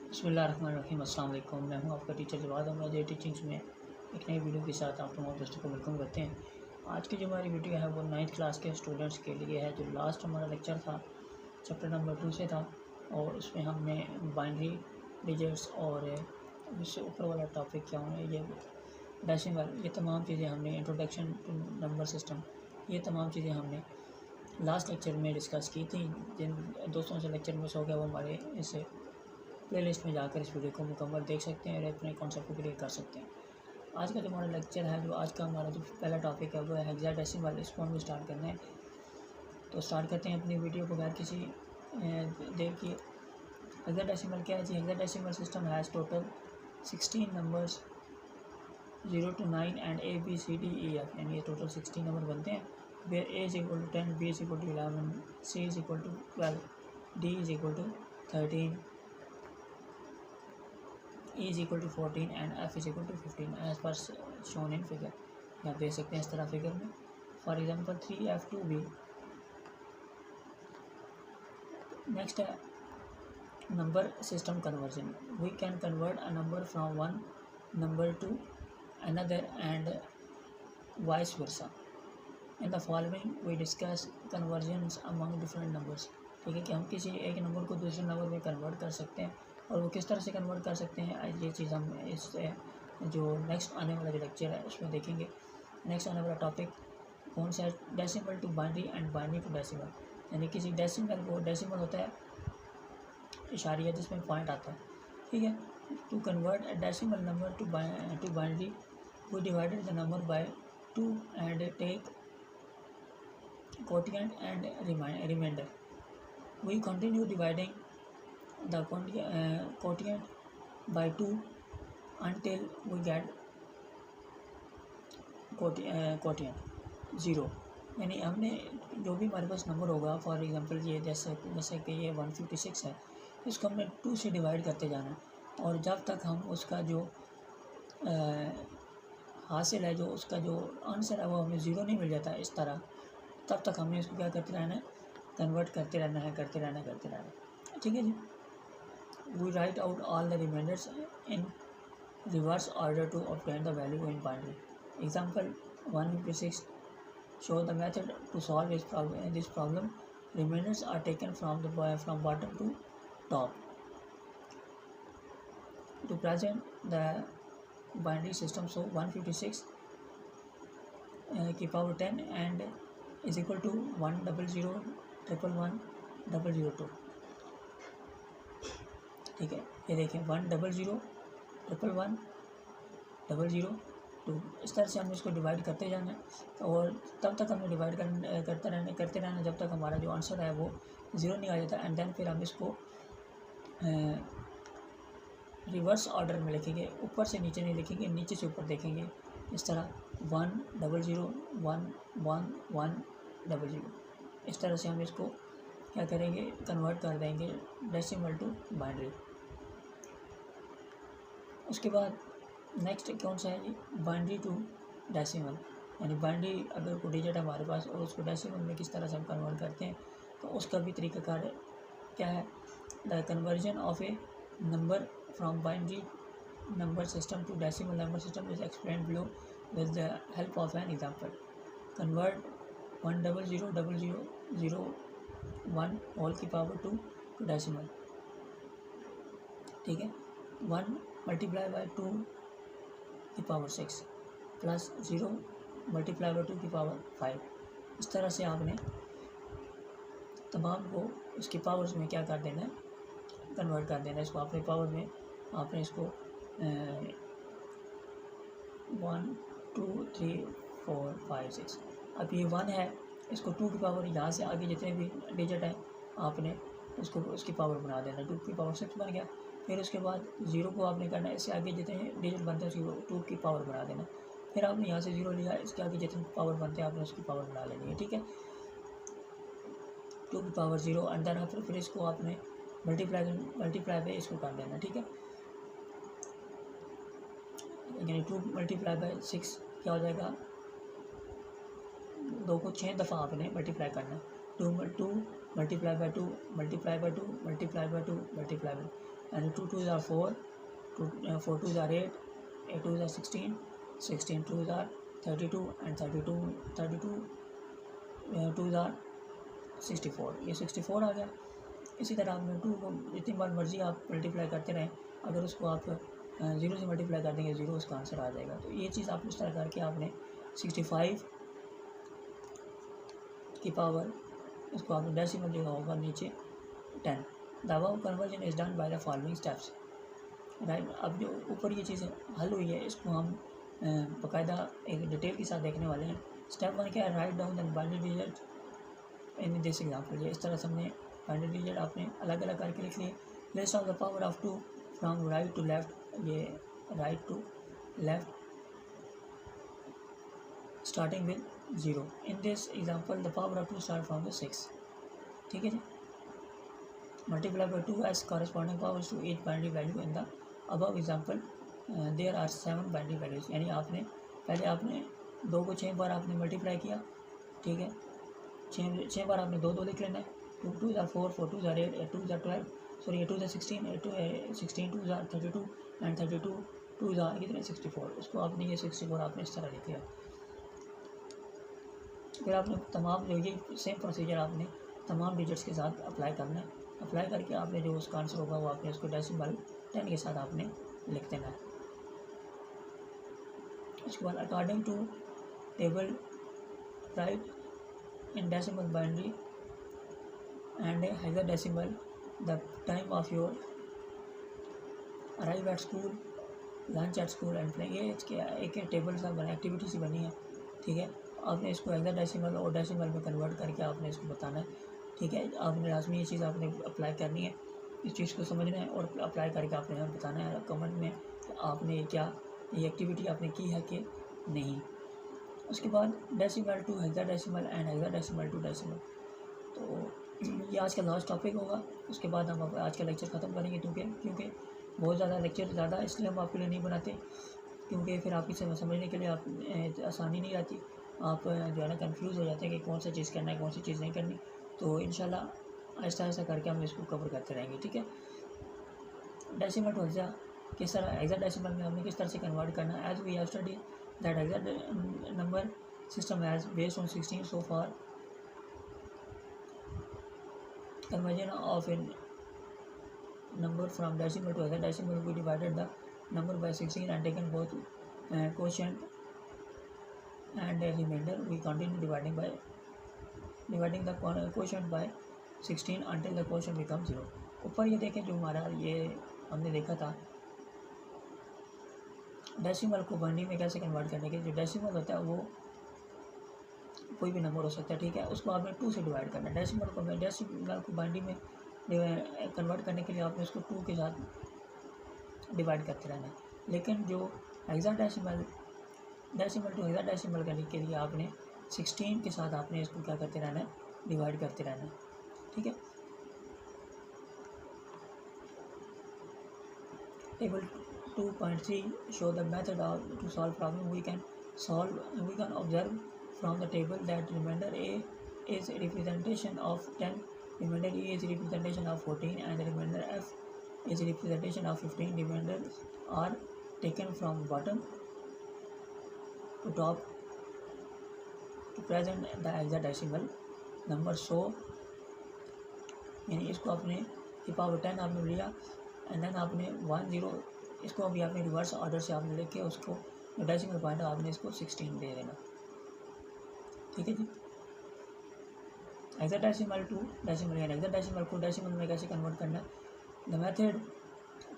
बिस्मिल्लाहिर्रहमानिर्रहीम। अस्सलाम वालेकुम। मैं हूं आपका टीचर जवाद अहमद। ये टीचिंग्स में एक नई वीडियो के साथ आप तमाम दोस्तों को वेलकम करते हैं। आज की जो हमारी वीडियो है वो 9th क्लास के स्टूडेंट्स के लिए है। जो लास्ट हमारा लेक्चर था चैप्टर नंबर 2 से था और उसमें हमने बाइनरी डिजिट्स और उससे ऊपर वाला टॉपिक क्या होना ये डेसिमल, ये तमाम चीज़ें हमने इंट्रोडक्शन टू नंबर सिस्टम, ये तमाम चीज़ें हमने लास्ट लेक्चर में डिस्कस की थी। जिन दोस्तों से लेक्चर मिस हो गया वो हमारे इस प्लेलिस्ट में जाकर इस वीडियो को मुकम्मल देख सकते हैं और अपने कॉन्सेप्ट को क्लियर कर सकते हैं। आज का जो हमारा लेक्चर है, जो आज का हमारा जो पहला टॉपिक है वो है हेक्साडेसिमल। इसको हम स्टार्ट करना है, तो स्टार्ट करते हैं अपनी वीडियो बगैर किसी देर के। हेक्साडेसिमल क्या है जी? Hexadecimal system has total 16 numbers 0 to 9 and A B C D E F, यानी ये टोटल 16 नंबर बनते हैं। Where A is equal to 10, B is equal to 11, C is equal to 12, D is equal to 13, E is equal to 14 and F is equal to 15 as per shown in figure। आप देख सकते हैं इस तरह figure में। For example 3F2B। Next है number system conversion. We can convert a number from one number to another and vice versa. In the following we discuss conversions among different numbers. ठीक है कि हम किसी एक नंबर को दूसरे नंबर में कन्वर्ट कर सकते हैं और वो किस तरह से कन्वर्ट कर सकते हैं, ये चीज़ हम इस जो नेक्स्ट आने वाला जो लेक्चर है उसमें देखेंगे। नेक्स्ट आने वाला टॉपिक कौन सा है? Decimal to binary and binary to decimal. यानी किसी डेसिमल को, डेसिमल होता है इशारिया जिसमें पॉइंट आता है, ठीक है। To convert a decimal number to binary we divided the number by 2 and take quotient and remainder. We continue dividing the quotient by 2 until we get quotient 0। यानी हमने जो भी हमारे पास नंबर होगा, फॉर एग्जांपल ये जैसे कि ये 156 है, इसको हमने 2 से डिवाइड करते जाना है और जब तक हम उसका जो हासिल है, जो उसका जो आंसर है वो हमें 0 नहीं मिल जाता इस तरह, तब तक हमें इसको क्या करते रहना है? कन्वर्ट करते रहना है। ठीक है जी। We write out all the remainders in reverse order to obtain the value in binary. Example 156 show the method to solve this problem. Remainders are taken from bottom to top to present the binary system. So 156 की power 10 and is equal to 10011110002। ठीक है, ये देखें 10011110002। इस तरह से हमें इसको डिवाइड करते जाना है और तब तक हमें डिवाइड करते रहना जब तक हमारा जो आंसर है वो 0 नहीं आ जाता। एंड देन फिर हम इसको रिवर्स ऑर्डर में लिखेंगे, ऊपर से नीचे नहीं लिखेंगे, नीचे से ऊपर देखेंगे इस तरह 100111100। इस तरह से हम इसको क्या करेंगे? कन्वर्ट कर देंगे डेसिमल टू बाइनरी। उसके बाद नेक्स्ट कौन सा है जी? Binary to decimal. यानी बाइनरी अगर कोई डिजिट हमारे पास और उसको डेसिमल में किस तरह से हम कन्वर्ट करते हैं, तो उसका भी तरीक़ाकार क्या है? The conversion of A number from binary number system to decimal number system is explained below with the help of an example. Convert 1000001 whole की power 2 to decimal। ठीक है, 1 मल्टीप्लाई बाय 2 की पावर 6 प्लस 0 मल्टीप्लाई बाय 2 की power 5। इस तरह से आपने तमाम को उसकी पावर्स में क्या कर देना है? कन्वर्ट कर देना है। इसको अपने पावर में आपने इसको 1 2 3 4 5 6। अब ये 1 है, इसको 2 की पावर, यहाँ से आगे जितने भी डिजिट हैं आपने उसको उसकी पावर बना देना। 2 की पावर 6 बन गया। फिर उसके बाद 0 को आपने करना है, इससे आगे जितने डिजिट बनते हैं उसकी 2 की पावर बना देना। फिर आपने यहाँ से 0 लिया, इसके आगे जितने पावर बनते हैं आपने उसकी पावर बना लेनी है। ठीक है, 2 की पावर 0 अंदर, फिर इसको आपने मल्टीप्लाई पे इसको कर देना। ठीक है, यानी 2 मल्टीप्लाई बाय 6 क्या हो जाएगा? 2 को 6 दफ़ा आपने मल्टीप्लाई करना है। 2 multiply by 2 multiply by 2 multiply by 2 multiply by and 2 2s are 4, 4 2s are 8, 8 2s are 16, 16 2s are 32 and 32 2s are 64, ये 64 आ गया। इसी तरह आपने 2 को जितनी बार मर्जी आप मल्टीप्लाई करते रहें, अगर उसको आप 0 से मल्टीप्लाई कर देंगे 0 उसका आंसर आ जाएगा। तो ये चीज़ आप इस तरह करके आपने 65 की पावर, इसको आपने डेसिमल लिखा होगा नीचे 10। The above conversion is done by the following steps, right. अब जो ऊपर ये चीज़ हल हुई है इसको हम बाकायदा एक डिटेल के साथ देखने वाले हैं। स्टेप 1 क्या है, write down the binary digit in this example. ये इस तरह से हमने बाइनरी डिजिट आपने अलग अलग करके लिख लिए। List of the power of 2 from right to left, ये right to left starting with 0। In this example the power of 2 start from the 6, ठीक है जी। Multiply by 2 as corresponding powers to each binary value in the above example there are 7 binary values. यानी आपने पहले आपने 2 को 6 बार आपने multiply किया, ठीक है, 6 बार आपने 2 2 लिख लेना है। 2 2s are 4, 4 2s are 8, 8 2s are 12, sorry 8 2s are 16, 16 2s are 32 and 32 2s are कितने 64। उसको आपने ये 64 आपने इस तरह लिख लिया। फिर आपने तमाम जो ये सेम प्रोसीजर आपने तमाम डिजिट्स के साथ अप्लाई करना है। अप्लाई करके आपने जो उसका आंसर होगा वो आपने उसको डेसिमल 10 के साथ आपने लिख देना है। उसके बाद according to table right in decimal binary and hexadecimal the time of your arrive at school, lunch at school and play, ये इसके एक टेबल सा बना एक्टिविटी सी बनी है, ठीक है। आपने इसको हेक्साडेसिमल और डेसिमल में कन्वर्ट करके आपने इसको बताना है, ठीक है। आपने लाजमी ये चीज़ आपने अप्लाई करनी है, इस चीज़ को समझना है और अप्लाई करके आपने हमें बताना है कमेंट में आपने क्या ये एक्टिविटी आपने की है कि नहीं। उसके बाद decimal to hexadecimal and hexadecimal to decimal. तो ये आज का लास्ट टॉपिक होगा। उसके बाद हम आज का लेक्चर ख़त्म करेंगे, क्योंकि बहुत ज़्यादा लेक्चर ज़्यादा इसलिए हम आपके लिए नहीं बनाते क्योंकि फिर आपकी समझने के लिए आप आसानी नहीं रहती, आप जो है ना कन्फ्यूज़ हो जाते हैं कि कौन सा चीज़ करना है कौन सी चीज़ नहीं करनी। तो इंशाल्लाह आहिस्ता आहिस्ता करके हम इसको कवर करते रहेंगे, ठीक है। डेसिमल टू हेक्सा किस तरह, हेक्साडेसिमल में हमने किस तरह से कन्वर्ट करना है। As we have study that exact number system has based on 16 so far, conversion of a number from decimal to hexadecimal, we divided the number by 16 and taken both quotient and remainder. We continue dividing the quotient by 16 until the quotient becomes 0। ऊपर ये देखें जो हमारा ये हमने देखा था decimal को बाइनरी में कैसे कन्वर्ट करने के। जो डेसिमल होता है वो कोई भी नंबर हो सकता है, ठीक है। उसको आपने 2 से डिवाइड करना है। डेसिमल को बाइनरी में कन्वर्ट करने के लिए आपने उसको 2 के साथ डिवाइड करते रहना है। लेकिन जो हेक्साडेसिमल डेसिमल टू हेक्साडेसिमल करने के लिए आपने 16 के साथ आपने इसको क्या करते रहना है, डिवाइड करते रहना है, ठीक है। Table 2.3 show the method to solve problem. We can observe from the table that remainder A is representation of 10, remainder E is representation of 14 and the remainder F is representation of 15. Remainders are taken from bottom to top to present the hexadecimal number। so यानी इसको आपने की power 10 आपने लिया and then आपने 1 0 इसको अभी आपने रिवर्स ऑर्डर से आपने लेके उसको डेसिमल पॉइंट आपने इसको 16 दे देना, ठीक है जी। हेक्साडेसिमल टू डेसिमल यानी हेक्साडेसिमल को डेसिमल में कैसे कन्वर्ट करना है। The method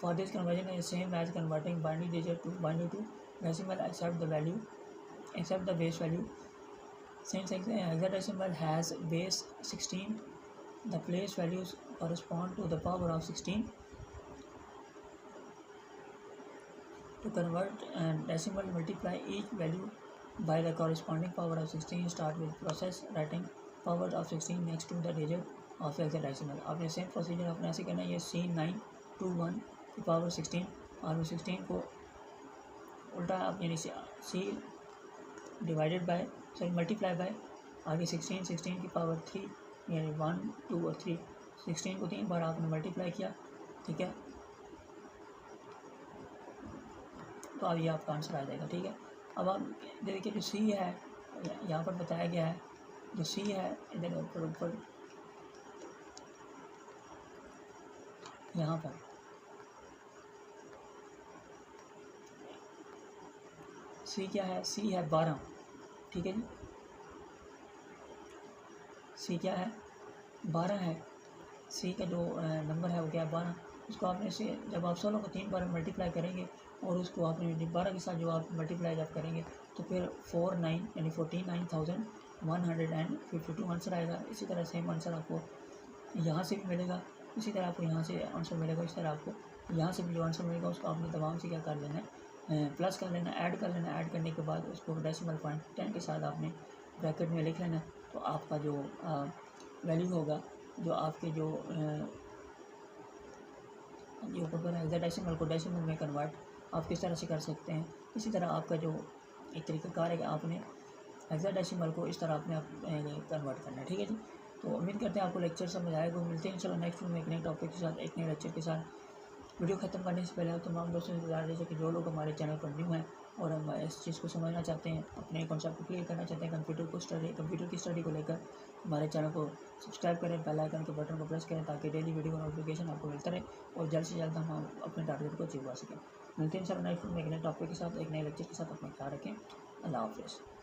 for this conversion is same as converting binary digit to decimal except the base value. Since hexadecimal has base 16, the place values correspond to the power of 16. To convert decimal, multiply each value by the corresponding power of 16. Start with process writing power of 16 next to the digit of hexadecimal। आपने same procedure अपने ऐसे करना है। ये C921 की power 16 और 16 को उल्टा आप यानी C divided by multiply by आगे 16 की पावर 3 यानी 1 2 और 3, 16 को 3 बार आपने मल्टीप्लाई किया, ठीक है। तो अब ये आपका आंसर आ जाएगा। ठीक है, अब आप देखिए जो सी है यहाँ पर बताया गया है, जो सी है इधर ऊपर यहाँ पर सी क्या है, सी है 12। ठीक है जी, सी क्या है 12 है। सी का जो नंबर है वो क्या है 12। उसको आपने से जब आप 16 को 3 बार मल्टीप्लाई करेंगे और उसको आपने 12 के साथ जो आप मल्टीप्लाई जब करेंगे तो फिर 49 यानी 49,152 आंसर आएगा। इसी तरह सेम आंसर आपको यहाँ से भी मिलेगा, इसी तरह आपको यहाँ से आंसर मिलेगा, इस तरह आपको यहाँ से भी जो आंसर मिलेगा उसको आपने तमाम से क्या कर लेना है, प्लस कर लेना, ऐड कर लेना। ऐड करने के बाद उसको डेसिमल पॉइंट 10 के साथ आपने ब्रैकेट में लिख लेना। तो आपका जो वैल्यू होगा, जो आपके जो ऊपर पर हेक्साडेसिमल को डेसिमल में कन्वर्ट आप किस तरह से कर सकते हैं। इसी तरह आपका जो एक तरीक़ाकार है कि आपने हेक्साडेसिमल को इस तरह आपने कन्वर्ट करना है। ठीक है जी, तो उम्मीद करते हैं आपको लेक्चर समझ आएगा। मिलते हैं इंशाल्लाह नेक्स्ट वीडियो में एक नए टॉपिक के साथ, एक नए लेक्चर के साथ। वीडियो ख़त्म करने से पहले तमाम दोस्तों से गुजारिश है कि जो लोग हमारे चैनल पर न्यू हैं और हम इस चीज़ को समझना चाहते हैं, अपने कॉन्सेप्ट को क्लियर करना चाहते हैं, कंप्यूटर की स्टडी को लेकर, हमारे चैनल को सब्सक्राइब करें, बेल आइकन के बटन को प्रेस करें ताकि डेली वीडियो का नोटिफिकेशन आपको मिलता रहे और जल्द से जल्द हम अपने टारगेट को अचीव कर सकें। मिलते हैं इंशाल्लाह नेक्स्ट वीडियो में एक नए टॉपिक के साथ, एक नए लेक्चर के साथ। अपना ख्याल रखें। अल्लाह हाफ़िज़।